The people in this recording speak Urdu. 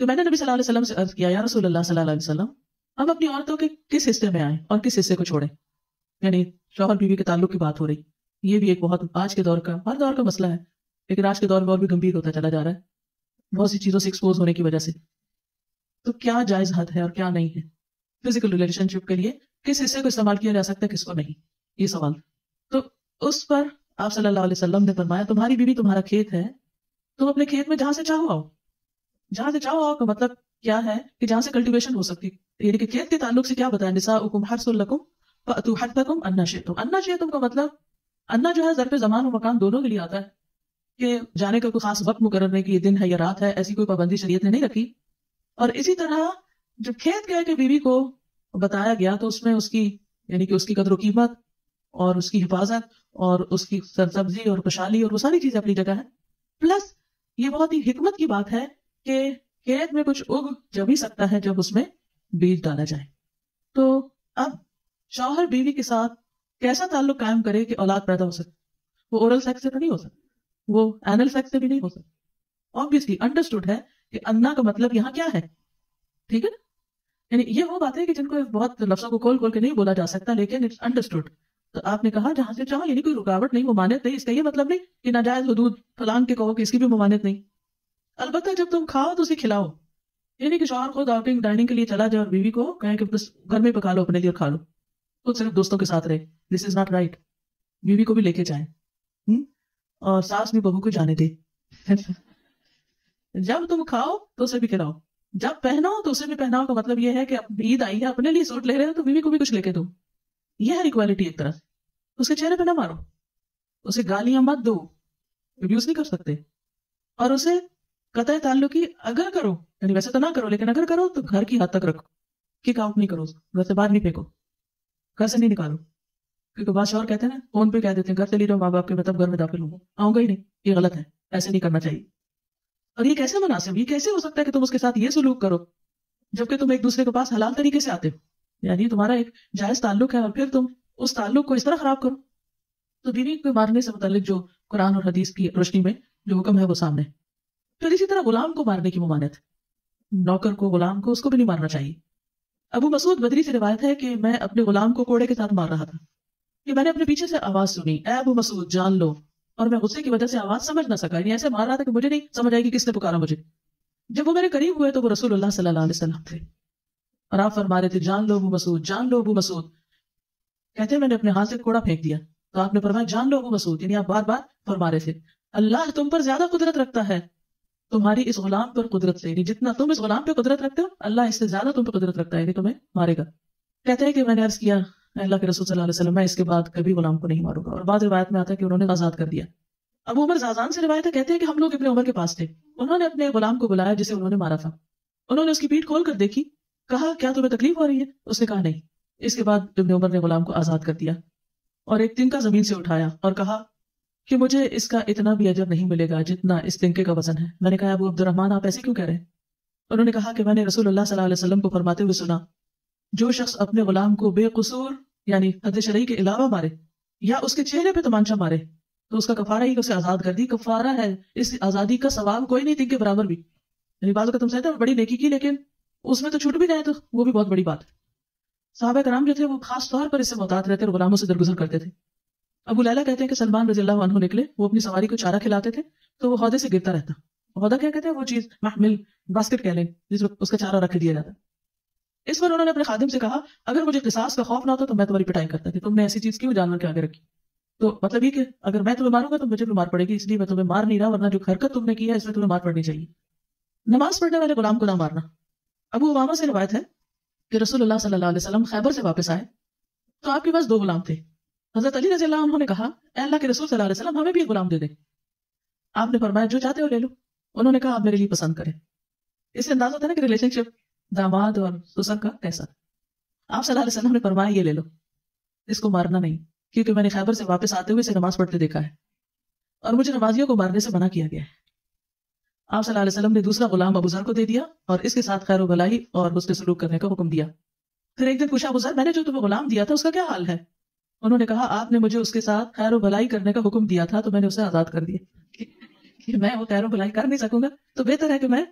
تو میں نے نبی صلی اللہ علیہ وسلم سے عرض کیا یا رسول اللہ صلی اللہ علیہ وسلم ہم اپنی عورتوں کے کس حصے میں آئیں اور کس حصے کو چھوڑیں؟ یعنی شوہر بیوی کے تعلق کی بات ہو رہی. یہ بھی ایک بہت آج کے دور کا ہر دور کا مسئلہ ہے، لیکن آج کے دور میں اور بھی گمبھیر ہوتا چلا جا رہا ہے بہت سی چیزوں سے ایکسپوز ہونے کی وجہ سے. تو کیا جائز حد ہے اور کیا نہیں ہے فزیکل ریلیشن شپ کے لیے؟ کس حصے کو استعمال کیا جا سکتا ہے کس کو نہیں، یہ سوال. تو اس پر آپ صلی اللہ علیہ وسلم نے فرمایا تمہاری بیوی تمہارا کھیت ہے، تم اپنے کھیت میں جہاں سے چاہو آؤ. جہاں سے چاہو آؤ کا مطلب کیا ہے کہ جہاں سے کلٹیویشن ہو سکتی، یعنی کہ کھیت کے تعلق سے کیا بتایا نساؤکم حرث لکم فأتوا حرثکم انا شئتم. انا شئتم کا مطلب انا جو ہے ظرف زمان و مکان دونوں کے لیے آتا ہے کہ جانے کا کوئی خاص وقت مقرر نہیں کہ یہ دن ہے یا رات ہے، ایسی کوئی پابندی شریعت نے نہیں رکھی. اور اسی طرح جب کھیت کہہ کے بیوی کو بتایا گیا تو اس میں اس کی یعنی کہ اس کی قدر و قیمت اور اس کی حفاظت اور اس کی سرسبزی اور خوشحالی اور وہ ساری چیزیں اپنی جگہ ہے. پلس یہ بہت ہی حکمت کی بات ہے کہ کھیت میں کچھ اگ جب ہی سکتا ہے جب اس میں بیج ڈالا جائے. تو اب شوہر بیوی کے ساتھ کیسا تعلق قائم کرے کہ اولاد پیدا ہو سکے؟ وہ اورل سیکس سے تو نہیں ہو سکتا، وہ اینل سیکس سے بھی نہیں ہو سکتا. obviously انڈرسٹوڈ ہے کہ انا کا مطلب یہاں کیا ہے، ٹھیک ہے نا؟ یعنی یہ وہ باتیں کہ جن کو بہت لفظوں کو کھول کے نہیں بولا جا سکتا، لیکن اٹس انڈرسٹوڈ. تو آپ نے کہا جہاں سے چاہو، یعنی کوئی رکاوٹ نہیں، ممانعت نہیں. اس کا یہ مطلب نہیں کہ ناجائز حدود فلان کے کہو کہ اس کی بھی ممانعت نہیں. البتہ جب تم کھاؤ تو اسے کھلاؤ، یعنی کہ شوہر خود آؤٹنگ ڈائننگ کے لیے چلا جائے اور بیوی کو کہیں کہ بس گھر میں پکا لو اپنے لیے اور کھا لو، خود صرف دوستوں کے ساتھ رہے. دس از ناٹ رائٹ. بیوی کو بھی لے کے جائیں اور ساس بھی بہو کو جانے دے. جب تم کھاؤ تو اسے بھی کھلاؤ، جب پہناؤ تو اسے بھی پہناؤ. کا مطلب یہ ہے کہ عید آئی ہے اپنے لیے سوٹ لے رہے ہو تو بیوی کو بھی کچھ لے کے دو. یہ ہے اکوالٹی ایک طرح سے. اس کے چہرے پہ نہ مارو، اسے گالیاں مت دو، ابیوز نہیں کر سکتے. اور اسے قطع تعلقی اگر کرو، یعنی ویسے تو نہ کرو لیکن اگر کرو تو گھر کی حد تک رکھو، کک آؤٹ نہیں کرو، گھر سے باہر نہیں پھینکو، گھر سے نہیں نکالو. کیونکہ بعض شوہر کہتے ہیں نا، فون پہ کہہ دیتے ہیں گھر چلی جاؤ ماں باپ کے مطلب گھر میں داخل ہوں، آؤں گا ہی نہیں. یہ غلط ہے، ایسے نہیں کرنا چاہیے. اور یہ کیسے مناسب، یہ کیسے ہو سکتا ہے کہ تم اس کے ساتھ یہ سلوک کرو جبکہ تم ایک دوسرے کے پاس حلال طریقے سے آتے ہو؟ یعنی تمہارا ایک جائز تعلق ہے اور پھر تم اس تعلق کو اس طرح خراب کرو. تو بیوی کو مارنے سے متعلق جو قرآن اور حدیث کی روشنی میں جو حکم ہے وہ سامنے. پھر اسی طرح غلام کو مارنے کی ممانعت، نوکر کو، غلام کو، اس کو بھی نہیں مارنا چاہیے. ابو مسعود بدری سے روایت ہے کہ میں اپنے غلام کو کوڑے کے ساتھ مار رہا تھا کہ میں نے اپنے پیچھے سے آواز سنی، اے ابو مسعود جان لو، اور میں غصے کی وجہ سے آواز سمجھ نہ سکا. یعنی ایسے مار رہا تھا کہ مجھے نہیں سمجھ آئی کہ کس نے پکارا مجھے. جب وہ میرے قریب ہوئے تو وہ رسول اللہ صلی اللہ علیہ وسلم تھے اور آپ فرما رہے تھے جان لو ابو مسعود، جان لو ابو مسعود. کہتے ہیں میں نے اپنے ہاتھ سے کوڑا پھینک دیا تو آپ نے فرمایا جان لو ابو مسعود، یعنی آپ بار بار فرما رہے تھے اللہ تم پر زیادہ قدرت رکھتا ہے تمہاری اس غلام پر قدرت سے، یعنی جتنا تم اس غلام پہ قدرت رکھتے ہو اللہ اس سے زیادہ تم پہ قدرت رکھتا ہے، یعنی تمہیں مارے گا. کہتے ہیں کہ میں نے عرض کیا اللہ کے رسول صلی اللہ علیہ وسلم میں اس کے بعد کبھی غلام کو نہیں ماروں گا. اور بعض روایت میں آتا ہے کہ انہوں نے آزاد کر دیا. ابو عمر زازان سے روایت ہے، کہتے ہیں کہ ہم لوگ ابن عمر کے پاس تھے، انہوں نے اپنے غلام کو بلایا جسے انہوں نے مارا تھا. انہوں نے اس کی پیٹھ کھول کر دیکھی، کہا کیا تمہیں تکلیف ہو رہی ہے؟ اس نے کہا نہیں. اس کے بعد ابن عمر نے غلام کو آزاد کر دیا اور ایک تنکا زمین سے اٹھایا اور کہا کہ مجھے اس کا اتنا بھی اجر نہیں ملے گا جتنا اس تنکے کا وزن ہے. میں نے کہا ابو عبد الرحمن آپ ایسے کیوں کہہ رہے ہیں؟ انہوں نے کہا کہ میں نے رسول اللہ صلی اللہ علیہ وسلم کو فرماتے ہوئے سنا جو شخص اپنے غلام کو بے قصور یعنی حد شرعی کے علاوہ مارے یا اس کے چہرے پہ تمانچہ مارے تو اس کا کفارہ ہی اسے آزاد کر دی. کفارہ ہے، اس آزادی کا ثواب کوئی نہیں تنکے برابر بھی. یعنی بعض اوقات تم کہتے ہیں بڑی نیکی کی لیکن اس میں تو چھوٹ بھی گئے تو وہ بھی بہت بڑی بات ہے. صحابہ کرام جو تھے وہ خاص طور پر اس سے محتاط رہتے اور غلاموں سے درگزر کرتے تھے. ابو لیلہ کہتے ہیں کہ سلمان رضی اللہ عنہ نکلے، وہ اپنی سواری کو چارہ کھلاتے تھے تو وہ ہودے سے گرتا رہتا. ہودہ کیا کہتے ہیں؟ وہ چیز محمل باسکٹ کہہ لیں جس میں اس کا چارہ رکھ دیا جاتا. اس پر انہوں نے اپنے خادم سے کہا اگر مجھے قصاص کا خوف نہ ہوتا تو میں تمہاری پٹائی کرتا کہ تم نے ایسی چیز کیوں جانور کے آگے رکھی. تو مطلب یہ کہ اگر میں تمہیں ماروں گا تو مجھے بھی مار پڑے گی، اس لیے میں تمہیں مار نہیں رہا، ورنہ جو حرکت تم نے کی ہے اس میں تمہیں مار پڑنی چاہیے. نماز پڑھنے والے غلام کو نہ مارنا. ابو امامہ سے روایت ہے کہ رسول اللہ صلی اللہ علیہ وسلم خیبر سے واپس آئے تو آپ کے پاس 2 غلام تھے. حضرت علی رضی اللہ عنہ نے کہا اے اللہ کے رسول صلی اللہ علیہ وسلم ہمیں بھی ایک غلام دے دیں. آپ نے فرمایا جو چاہتے ہو لے لو. انہوں نے کہا آپ میرے لیے پسند کریں. اس سے اندازہ ہوتا ہے نا کہ ریلیشن شپ داماد اور سسر کا کیسا. آپ صلی اللہ علیہ وسلم نے فرمایا یہ لے لو، اس کو مارنا نہیں، کیونکہ میں نے خیبر سے واپس آتے ہوئے اسے نماز پڑھتے دیکھا ہے اور مجھے نمازیوں کو مارنے سے منع کیا گیا ہے. آپ صلی اللہ علیہ وسلم نے دوسرا غلام ابو ذر کو دے دیا اور اس کے ساتھ خیر و بھلائی اور اس سے سلوک کرنے کا حکم دیا. پھر ایک دن پوچھا ابو ذر میں نے جو تمہیں غلام دیا تھا اس کا کیا حال ہے؟ انہوں نے کہا آپ نے مجھے اس کے ساتھ خیر و بھلائی کرنے کا حکم دیا تھا تو میں نے اسے آزاد کر دیا. کہ میں وہ خیر و بھلائی کر نہیں سکوں گا تو بہتر ہے کہ میں